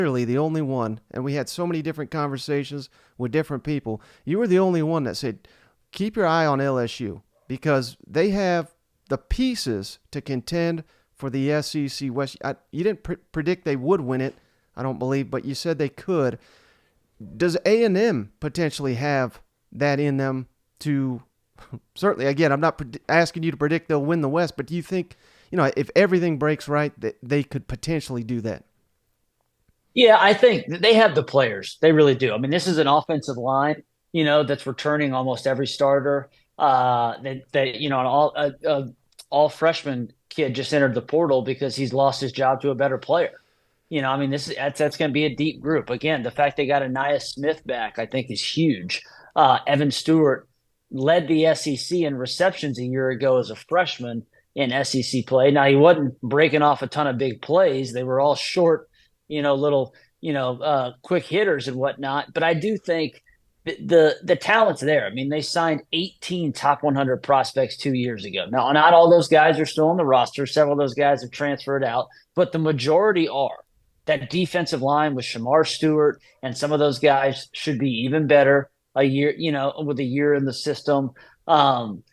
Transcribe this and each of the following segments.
literally the only one, and we had so many different conversations with different people. You were the only one that said, keep your eye on LSU because they have the pieces to contend for the SEC West. You didn't predict they would win it, I don't believe, but you said they could. Does A&M potentially have that in them to certainly, again, I'm not asking you to predict they'll win the West, but do you think, if everything breaks right, that they could potentially do that? Yeah, I think they have the players. They really do. I mean, this is an offensive line, that's returning almost every starter. An all freshman kid just entered the portal because he's lost his job to a better player. I mean, that's going to be a deep group. Again, the fact they got Anaya Smith back, I think, is huge. Evan Stewart led the SEC in receptions a year ago as a freshman in SEC play. Now he wasn't breaking off a ton of big plays; they were all short, little, quick hitters and whatnot. But I do think the talent's there. I mean, they signed 18 top 100 prospects 2 years ago. Now, not all those guys are still on the roster. Several of those guys have transferred out, but the majority are. That defensive line with Shamar Stewart and some of those guys should be even better a year, with a year in the system. Um,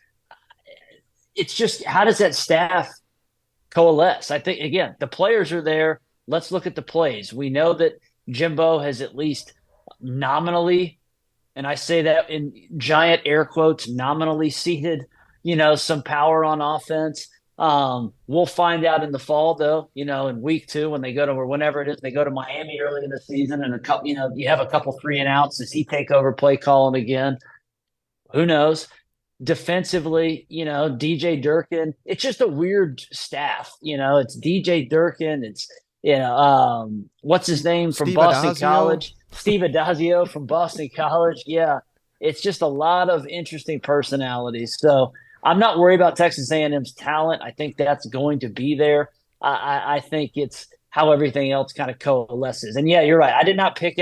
it's just how does that staff coalesce? I think again, the players are there. Let's look at the plays. We know that Jimbo has at least nominally, and I say that in giant air quotes, nominally seated, some power on offense. We'll find out in the fall, though. In week 2 when they go to or whenever it is they go to Miami early in the season, and a couple, you have a couple 3-and-outs. Does he take over play calling again? Who knows? Defensively, DJ Durkin. It's just a weird staff. It's DJ Durkin. It's what's his name from Steve Boston Adazio? College? Steve Adazio from Boston College. Yeah, it's just a lot of interesting personalities. So I'm not worried about Texas A&M's talent. I think that's going to be there. I think it's how everything else kind of coalesces. And yeah, you're right. I did not pick